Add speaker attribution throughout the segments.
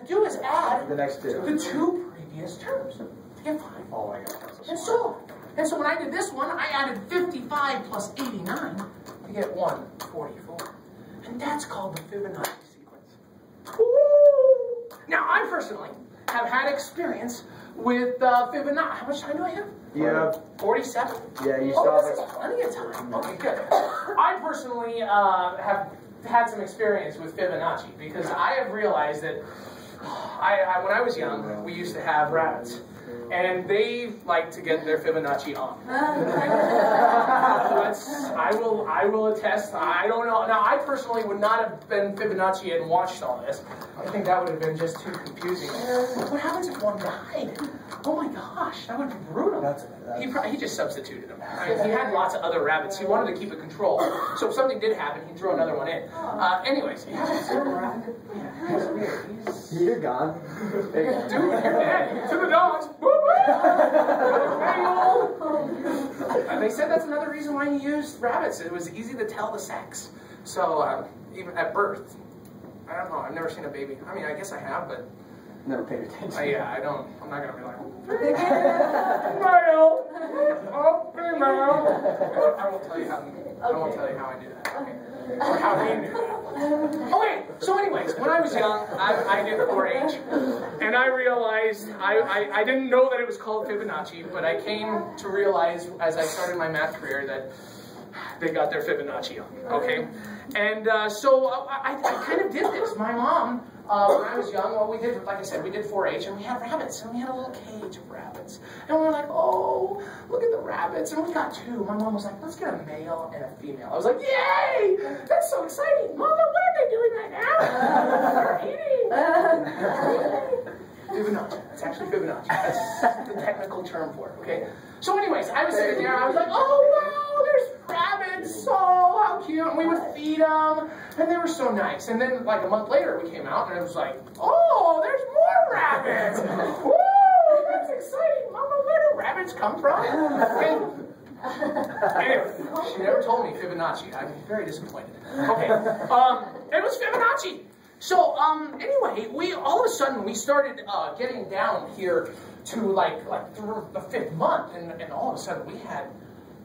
Speaker 1: do is add
Speaker 2: the next two.
Speaker 1: the two previous terms to get 5.
Speaker 2: Oh my God.
Speaker 1: And so when I did this one, I added 55 plus 89 to get 144. And that's called the Fibonacci sequence. Woo! Now, I personally have had experience with Fibonacci. How much time do I have?
Speaker 2: Yeah.
Speaker 1: 47?
Speaker 2: Yeah, you still
Speaker 1: this is plenty of time. Okay, good. I personally have had some experience with Fibonacci because I have realized that when I was young, we used to have rabbits. And they like to get their Fibonacci on. I will attest. I don't know. Now, I personally would not have been Fibonacci and watched all this. I think that would have been just too confusing. What happens if one died? Oh my gosh, that would be brutal. He just substituted them. I mean, he had lots of other rabbits. He wanted to keep it controlled. So if something did happen, he'd throw another one in. Anyways,
Speaker 2: you're gone.
Speaker 1: Dude, you're dead. To the dogs. They said that's another reason why he used rabbits. It was easy to tell the sex. So even at birth, I don't know. I've never seen a baby. I mean, I guess I have, but
Speaker 2: never paid attention.
Speaker 1: Yeah, I don't. I'm not gonna be like male. Oh, female. I won't tell you how. I won't tell you how I do that. Okay. Or how he knew that. Okay. So, anyways, when I was young, I did 4-H, and I realized I didn't know that it was called Fibonacci, but I came to realize as I started my math career that they got their Fibonacci on. Okay. And so I kind of did this. My mom, when I was young, well, we did, like I said, we did 4-H, and we had rabbits, and we had a little cage of rabbits. And we were like, oh, look at the rabbits. And we got 2. My mom was like, let's get a male and a female. I was like, yay! That's so exciting. Mama, what are they doing right now? They're eating. Fibonacci. It's actually Fibonacci. That's the technical term for it, okay? So anyways, I was sitting there, I was like, oh, wow, there's rabbits. Oh, how cute. And we would feed them, and they were so nice. And then, like, a month later, we came out, and it was like, oh, there's more rabbits. Woo, that's exciting. Mama, where do rabbits come from? Anyway, she never told me Fibonacci. I'm very disappointed. Okay, it was Fibonacci. So, anyway, we all of a sudden, we started getting down here to, like through the 5th month, and all of a sudden, we had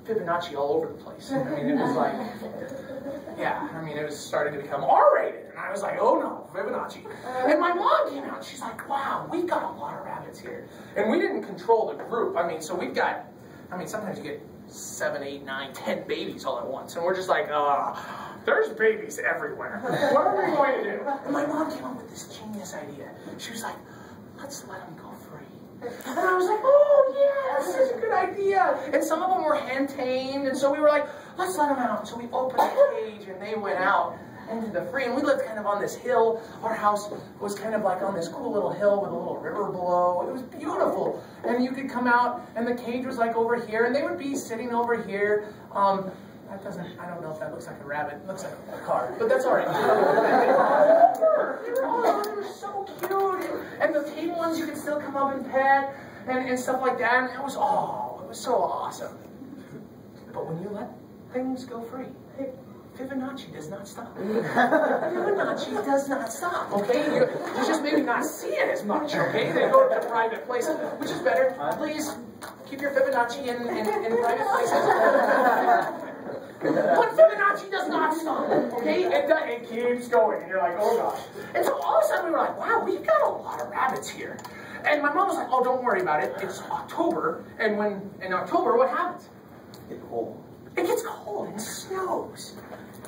Speaker 1: Fibonacci all over the place. I mean, it was like, yeah, I mean, it was starting to become R-rated, and I was like, oh no, Fibonacci. And my mom came out, and she's like, wow, we've got a lot of rabbits here. And we didn't control the group. I mean, so we've got, I mean, sometimes you get 7, 8, 9, 10 babies all at once, and we're just like, there's babies everywhere. What are we going to do? And my mom came up with this genius idea. She was like, let's let them go free. And I was like, oh, yeah, that's such a good idea. And some of them were hand-tamed, and so we were like, let's let them out. So we opened the cage, and they went out into the free. And we lived kind of on this hill. Our house was kind of like on this cool little hill with a little river below. It was beautiful. And you could come out, and the cage was like over here, and they would be sitting over here. That doesn't, I don't know if that looks like a rabbit. It looks like a car, but that's all right. They were so cute. And the tame ones you could still come up and pet and stuff like that. And it was so awesome. But when you let things go free, Fibonacci does not stop. Fibonacci does not stop, okay? You just maybe not see it as much, okay? They go to private places, which is better. Please keep your Fibonacci in private places. But Fibonacci does not stop, okay? It keeps going, and you're like, oh gosh. And so all of a sudden we were like, wow, we've got a lot of rabbits here. And my mom was like, oh, don't worry about it. It's October, and in October, what happens?
Speaker 2: It gets cold.
Speaker 1: It gets cold and snows.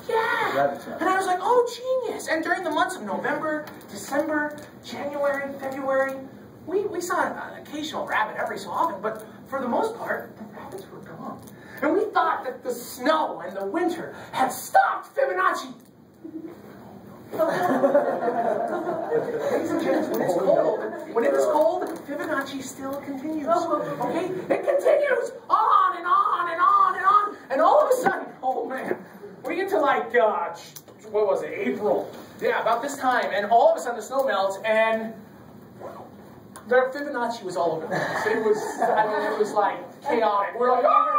Speaker 1: Yeah. And I was like, oh, genius. And during the months of November, December, January, February, we saw an occasional rabbit every so often, but for the most part, the rabbits were gone. And we thought that the snow and the winter had stopped Fibonacci. Ladies and gents, when it is cold, Fibonacci still continues. Okay? It continues on and on and on and on. And all of a sudden, oh man, we get to like, what was it, April? Yeah, about this time. And all of a sudden the snow melts and their Fibonacci was all over the place. It was, I mean, it was like chaotic. We're like, ah!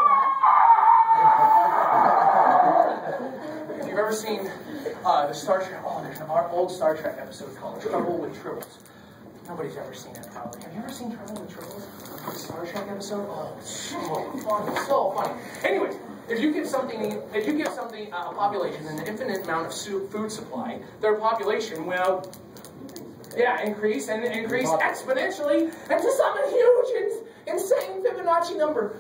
Speaker 1: If you've ever seen the Star Trek, there's an old Star Trek episode called Trouble with Tribbles. Nobody's ever seen it, probably. Have you ever seen Charlie and the Trolls? The Star Trek episode? Oh, so funny, so funny. Anyways, if you give something a population an infinite amount of food supply, their population will, increase and increase exponentially into some huge, insane Fibonacci number.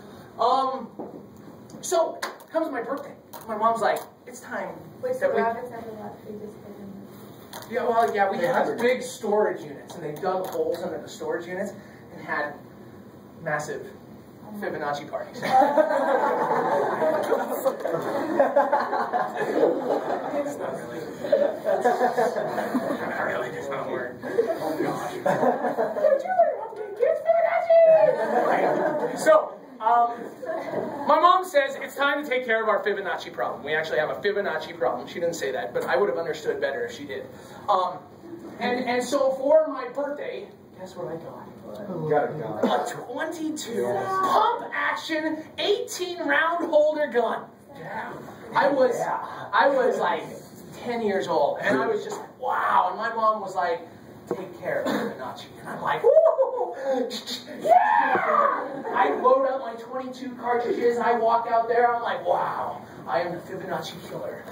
Speaker 1: So comes my birthday. My mom's like, it's time.
Speaker 3: Wait, so rabbits have a lot of food just
Speaker 1: Yeah, well, yeah, we had big storage units, and they dug holes under the storage units and had massive Fibonacci parties. It's not really. Not really, it's not a word. Oh, gosh. So, my mom says it's time to take care of our Fibonacci problem. We actually have a Fibonacci problem. She didn't say that, but I would have understood better if she did. And so for my birthday, guess what I got?
Speaker 2: Got a gun.
Speaker 1: A 22 pump action 18 round holder gun. Yeah. I was like 10 years old, and I was just like, wow. And my mom was like, take care of Fibonacci. And I'm like, woo! Yeah! I load up my 22 cartridges, I walk out there, I'm like, wow, I am the Fibonacci killer.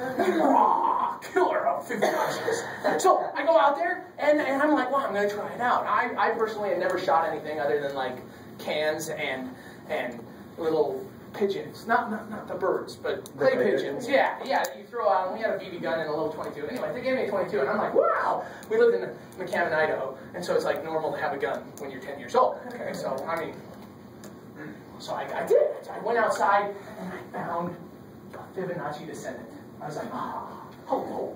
Speaker 1: Killer of Fibonacci's. So I go out there, and I'm like, wow, I'm going to try it out. I personally had never shot anything other than like cans and little pigeons. Not the birds, but clay pigeons. Yeah, you throw out, and we had a BB gun and a little 22. Anyway, they gave me a 22, and I'm like, wow! We lived in McCammon, Idaho, and so it's like normal to have a gun when you're 10 years old. Okay, so, I mean, so I did it. I went outside, and I found a Fibonacci descendant. I was like, hello.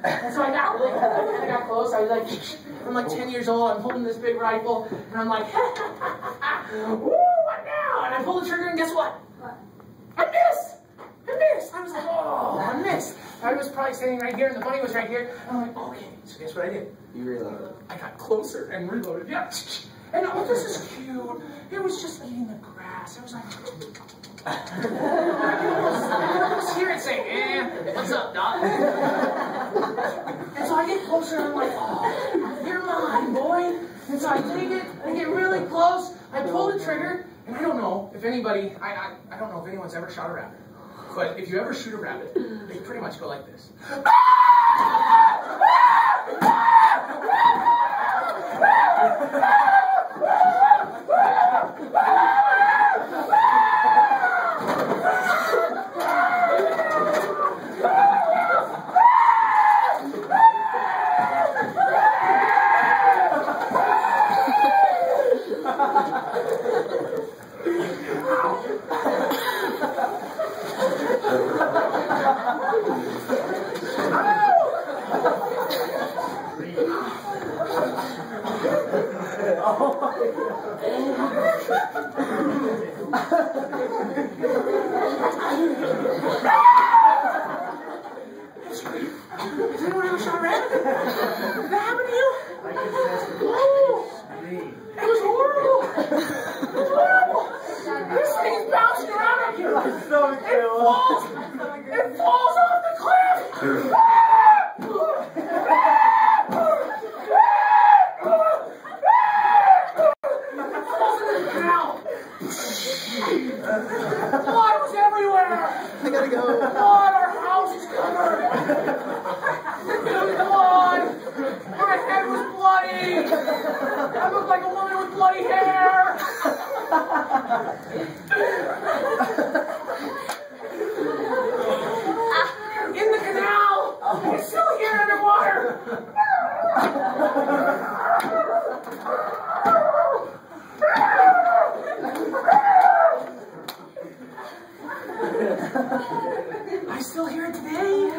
Speaker 1: And so I got close. I was like, I'm like 10 years old. I'm holding this big rifle, and I'm like, woo, what now? And I pull the trigger, and guess what? I missed! I was like, oh, I missed. I was probably standing right here, and the bunny was right here. And I'm like, okay, so guess what I did?
Speaker 2: You reloaded.
Speaker 1: I got closer and reloaded. Yeah. And oh, this is cute. It was just eating the grass. I was like, I was hear it say, what's up, Doc? And so I get closer, and I'm like, oh, you're mine, boy. And so I take it, I get really close, I pull the trigger, and I don't know if anybody, I don't know if anyone's ever shot a rabbit. But if you ever shoot a rabbit, they pretty much go like this. Has anyone ever shot a rabbit? Did that happen to you? Oh, it was horrible. It was horrible. This thing's bouncing around up here. It falls off the cliff. Blood was everywhere!
Speaker 2: I gotta go.
Speaker 1: Blood, our house is covered! There was blood! My head was bloody! I looked like a woman with bloody hair! In the canal! It's still here underwater! I still hear it today.